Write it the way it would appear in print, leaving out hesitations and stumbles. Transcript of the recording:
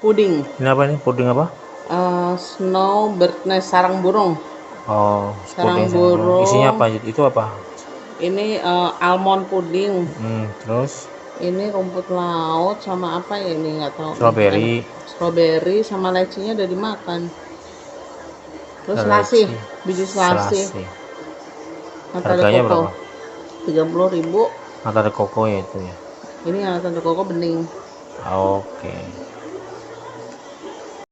puding. Ini apa nih? Puding apa? Snowbird nest, sarang burung. Oh, Sarang puding sama burung. Isinya burung. apa? Itu apa? Ini almond puding. Terus Ini rumput laut sama apa ya ini nggak tahu. strawberry. Strawberry sama lecinya udah dimakan. Terus Leci. selasih, biji selasih. Nata de Harganya coco. berapa? 30.000. Nata de coco ya itu ya. Ini nata de coco bening. Oke.